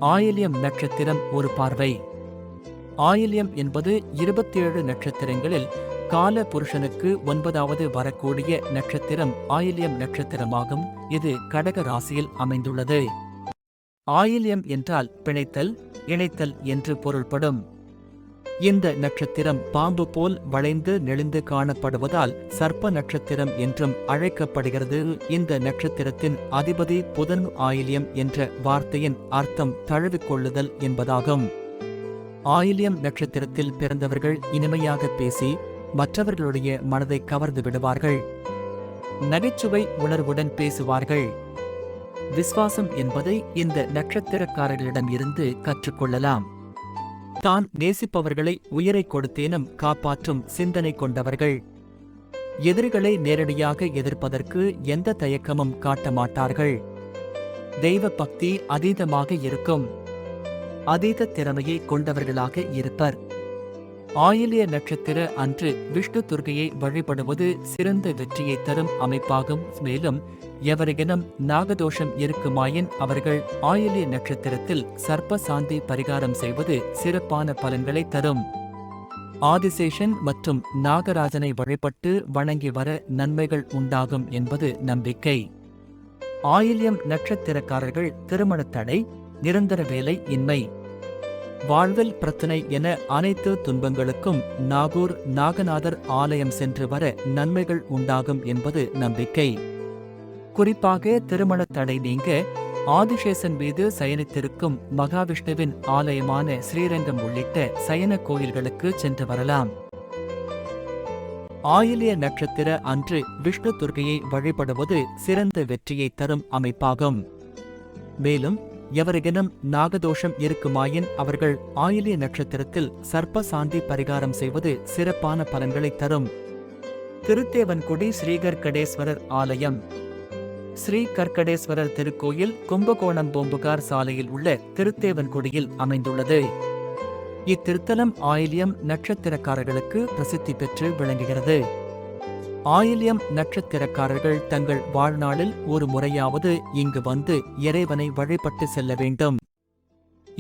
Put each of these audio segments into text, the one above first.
ஆயில்யம் நட்சத்திரம் ஒரு பார்வை. ஆயில்யம் என்பது 27 நட்சத்திரங்களில் கால புருஷனுக்கு 9வது வரக்கூடிய நட்சத்திரம் ஆயில்யம் நட்சத்திரமாகும். இது கடக ராசியில் அமைந்துள்ளது. ஆயில்யம் என்றால் பிணைத்தல், இணைத்தல் என்று பொருள்படும். இந்த நட்சத்திரம் பாம்பு போல் வளைந்து நெளிந்து காணப்படுவதால் சர்ப்ப நட்சத்திரம் என்றும் அழைக்கப்படுகிறது. இந்த நட்சத்திரத்தின் அதிபதி புதன். ஆயில்யம் என்ற வார்த்தையின் அர்த்தம் தழுவிக்கொள்ளுதல் என்பதாகும். ஆயில்யம் நட்சத்திரத்தில் பிறந்தவர்கள் இனிமையாக பேசி மற்றவர்களுடைய மனதை கவர்ந்து விடுவார்கள். நகைச்சுவை உணர்வுடன் பேசுவார்கள். விசுவாசம் என்பதை இந்த நட்சத்திரக்காரர்களிடம் இருந்து கற்றுக்கொள்ளலாம். தான் நேசிப்பவர்களை உயிரை கொடுத்தேனும் காப்பாற்றும் சிந்தனை கொண்டவர்கள். எதிரிகளை நேரடியாக எதிர்ப்பதற்கு எந்த தயக்கமும் காட்ட மாட்டார்கள். தெய்வ பக்தி அதீதமாக இருக்கும். அதீத திறமையை கொண்டவர்களாக இருப்பர். ஆயில்ய நட்சத்திர அன்று விஷ்ணு துர்க்கையை வழிபடுவது சிறந்த வெற்றியை தரும் அமைப்பாகும். மேலும் எவரிடனும் நாகதோஷம் இருக்குமாயின் அவர்கள் ஆயில்ய நட்சத்திரத்தில் சர்ப்ப சாந்தி பரிகாரம் செய்வது சிறப்பான பலன்களை தரும். ஆதிசேஷன் மற்றும் நாகராஜனை வழிபட்டு வணங்கி வர நன்மைகள் உண்டாகும் என்பது நம்பிக்கை. ஆயில்யம் நட்சத்திரக்காரர்கள் திருமண தடை, நிரந்தர வேலை இன்மை, வாழ்வில் பிரச்சனை என அனைத்து துன்பங்களுக்கும் நாகூர் நாகநாதர் ஆலயம் சென்று வர நன்மைகள் உண்டாகும் என்பது நம்பிக்கை. குறிப்பாக திருமண தடை நீங்க ஆதிசேஷன் மீது சயனித்திருக்கும் மகாவிஷ்ணுவின் ஆலயமான ஸ்ரீரங்கம் உள்ளிட்ட சயன கோயில்களுக்கு சென்று வரலாம். ஆயில்ய நட்சத்திர அன்று விஷ்ணு துர்க்கையை வழிபடுவது சிறந்த வெற்றியை தரும் அமைப்பாகும். மேலும் எவரிடனும் நாகதோஷம் இருக்குமாயின் அவர்கள் ஆயில்ய நட்சத்திரத்தில் சர்ப்ப சாந்தி பரிகாரம் செய்வது சிறப்பான பலன்களை தரும். திருத்தேவன்குடி ஸ்ரீகர்கடேஸ்வரர் ஆலயம். ஸ்ரீ கர்க்கடேஸ்வரர் திருக்கோயில் கும்பகோணம் பூம்புகார் சாலையில் உள்ள திருத்தேவன்குடியில் அமைந்துள்ளது. இத்திருத்தலம் ஆயில்யம் நட்சத்திரக்காரர்களுக்கு பிரசித்தி பெற்று விளங்குகிறது. ஆயில்யம் நட்சத்திரக்காரர்கள் தங்கள் வாழ்நாளில் ஒரு முறையாவது இங்கு வந்து இறைவனை வழிபட்டு செல்ல வேண்டும்.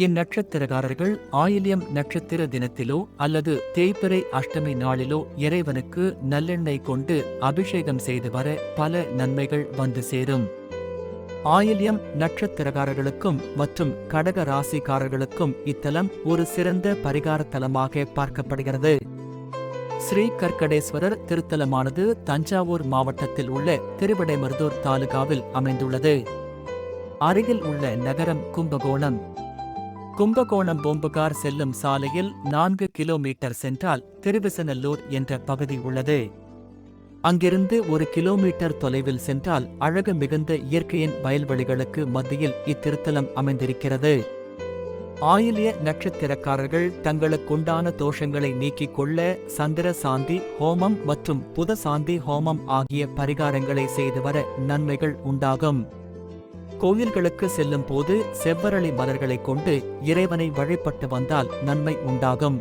இந்நட்சத்திரக்காரர்கள் ஆயில்யம் நட்சத்திர தினத்திலோ அல்லது தேய்பிறை அஷ்டமி நாளிலோ இறைவனுக்கு நல்லெண்ணெய் கொண்டு அபிஷேகம் செய்து வர பல நன்மைகள் வந்து சேரும். ஆயில்யம் நட்சத்திரக்காரர்களுக்கும் மற்றும் கடக ராசிக்காரர்களுக்கும் இத்தலம் ஒரு சிறந்த பரிகார தலமாக பார்க்கப்படுகிறது. ஸ்ரீ கர்க்கடேஸ்வரர் திருத்தலமானது தஞ்சாவூர் மாவட்டத்தில் உள்ள திருவிடைமருதூர் தாலுகாவில் அமைந்துள்ளது. அருகில் உள்ள நகரம் கும்பகோணம். கும்பகோணம் பூம்புகார் செல்லும் சாலையில் 4 கிலோமீட்டர் சென்றால் திருவிசநல்லூர் என்ற பகுதி உள்ளது. அங்கிருந்து 1 கிலோமீட்டர் தொலைவில் சென்றால் அழகு மிகுந்த இயற்கையின் வயல்வெளிகளுக்கு மத்தியில் இத்திருத்தலம் அமைந்திருக்கிறது. ஆயில்ய நட்சத்திரக்காரர்கள் தங்களுக்குண்டான தோஷங்களை நீக்கிக் கொள்ள சந்திர சாந்தி ஹோமம் மற்றும் புத சாந்தி ஹோமம் ஆகிய பரிகாரங்களை செய்து வர நன்மைகள் உண்டாகும். கோயில்களுக்கு செல்லும் போது செவ்வரளி மலர்களை கொண்டு இறைவனை வழிபட்டு வந்தால் நன்மை உண்டாகும்.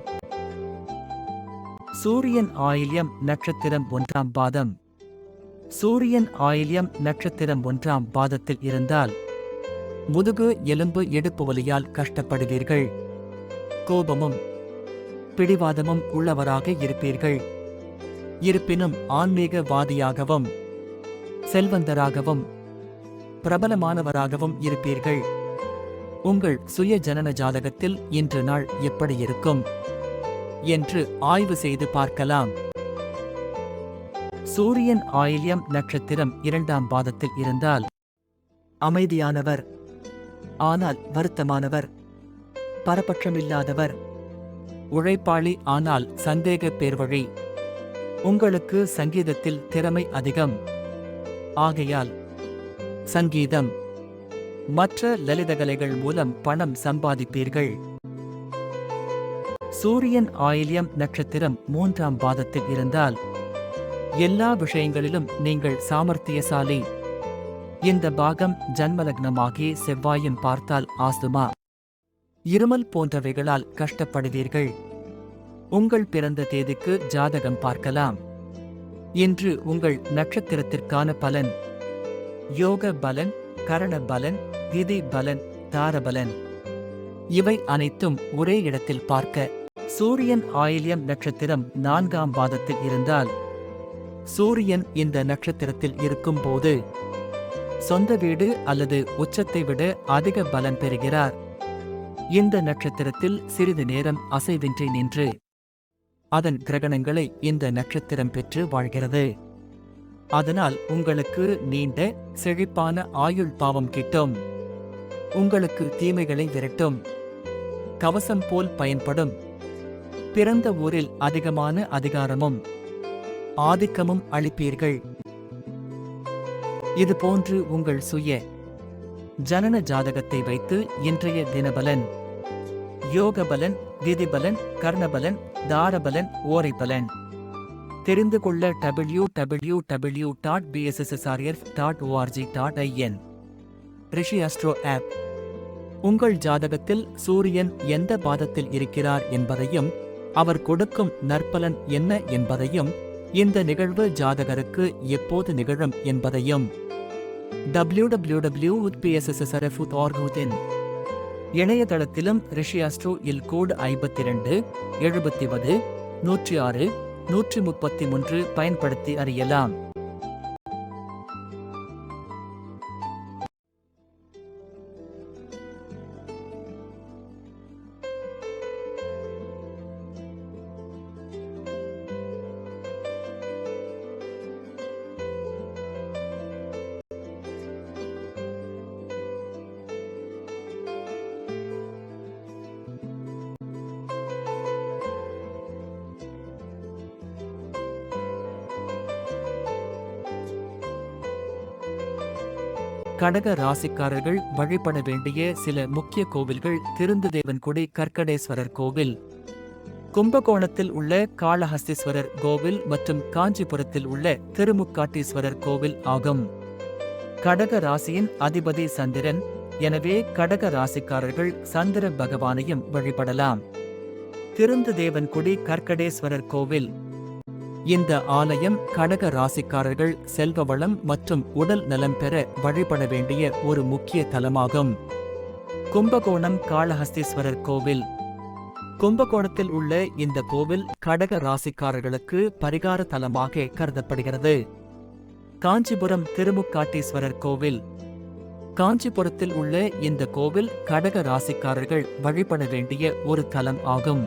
சூரியன் ஆயில்யம் நட்சத்திரம் 1ஆம் பாதம். சூரியன் ஆயில்யம் நட்சத்திரம் 1ஆம் பாதத்தில் இருந்தால் முதுகு எலும்பு இடுப்பு வலியால் கஷ்டப்படுவீர்கள். கோபமும் பிடிவாதமும் உள்ளவராக இருப்பீர்கள். இருப்பினும் ஆன்மீகவாதியாகவும் செல்வந்தராகவும் பிரபலமானவராகவும் இருப்பீர்கள். உங்கள் சுய ஜனன ஜாதகத்தில் இன்று நாள் எப்படி இருக்கும் என்று ஆய்வு செய்து பார்க்கலாம். சூரியன் ஆயில்யம் நட்சத்திரம் 2ஆம் பாதத்தில் இருந்தால் அமைதியானவர், ஆனால் வருத்தமானவர், பரபட்சமில்லாதவர், உழைப்பாளி ஆனால் சந்தேக பேர்வழி. உங்களுக்கு சங்கீதத்தில் திறமை அதிகம். ஆகையால் சங்கீதம் மற்ற லலிதகலைகள் மூலம் பணம் சம்பாதிப்பீர்கள். சூரியன் ஆயில்யம் நட்சத்திரம் 3ஆம் பாதத்தில் இருந்தால் எல்லா விஷயங்களிலும் நீங்கள் சாமர்த்தியசாலி. இந்த பாகம் ஜன்மலக்னமாகி செவ்வாயின் பார்த்தால் ஆஸ்துமா, இருமல் போன்றவைகளால் கஷ்டப்படுவீர்கள். உங்கள் பிறந்த தேதிக்கு ஜாதகம் பார்க்கலாம். இன்று உங்கள் நட்சத்திரத்திற்கான பலன்: யோக பலன், கரண பலன், திதி பலன், தார பலன். இவை அனைத்தும் ஒரே இடத்தில் பார்க்க. சூரியன் ஆயில்யம் நட்சத்திரம் 4ஆம் பாதத்தில் இருந்தால், சூரியன் இந்த நட்சத்திரத்தில் இருக்கும்போது சொந்த வீடு அல்லது உச்சத்தை விட அதிக பலம் பெறுகிறார். இந்த நட்சத்திரத்தில் சிறிது நேரம் அசைவின்றி நின்று அதன் கிரகணங்களை இந்த நட்சத்திரம் பெற்று வாழ்கிறது. அதனால் உங்களுக்கு நீண்ட செழிப்பான ஆயுள் பாவம் கிட்டும். உங்களுக்கு தீமைகளை விரட்டும். கவசம் போல் பயன்படும். பிறந்த ஊரில் அதிகமான அதிகாரமும் ஆதிக்கமும் அளிப்பீர்கள். இதுபோன்று உங்கள் சுய ஜனன ஜாதகத்தை வைத்து இன்றைய தினபலன், யோகபலன், விதிபலன், கர்ணபலன், தாரபலன், ஓரைபலன் தெரிந்து கொள்ள www.bssrf.org.in ரிஷி அஸ்ட்ரோ ஆப். உங்கள் ஜாதகத்தில் சூரியன் எந்த பாதத்தில் இருக்கிறார் என்பதையும் அவர் கொடுக்கும் நற்பலன் என்ன என்பதையும், இந்த நிகழ்வு ஜாதகருக்கு எப்போது நிகழும் என்பதையும் www.bssrf.org.in இணையதளத்திலும் ரிஷி அஸ்ட்ரோ இல் கோட் 52 70 106 133 பயன்படுத்தி அறியலாம். கடக ராசிக்காரர்கள் வழிபட வேண்டிய சில முக்கிய கோவில்கள்: திருந்துதேவன்குடி கற்கடேஸ்வரர் கோவில், கும்பகோணத்தில் உள்ள காளஹஸ்தீஸ்வரர் கோவில் மற்றும் காஞ்சிபுரத்தில் உள்ள திருமுக்காட்டீஸ்வரர் கோவில் ஆகும். கடக ராசியின் அதிபதி சந்திரன். எனவே கடக ராசிக்காரர்கள் சந்திர பகவானையும் வழிபடலாம். திருந்துதேவன்குடி கற்கடேஸ்வரர் கோவில். இந்த ஆலயம் கடக ராசிக்காரர்கள் செல்வ வளம் மற்றும் உடல் நலம் பெற வழிபட வேண்டிய ஒரு முக்கிய தலமாகும். கும்பகோணம் காளஹஸ்தீஸ்வரர் கோவில். கும்பகோணத்தில் உள்ள இந்த கோவில் கடக ராசிக்காரர்களுக்கு பரிகார தலமாக கருதப்படுகிறது. காஞ்சிபுரம் திருமுக்காட்டீஸ்வரர் கோவில். காஞ்சிபுரத்தில் உள்ள இந்த கோவில் கடக ராசிக்காரர்கள் வழிபட வேண்டிய ஒரு தலம் ஆகும்.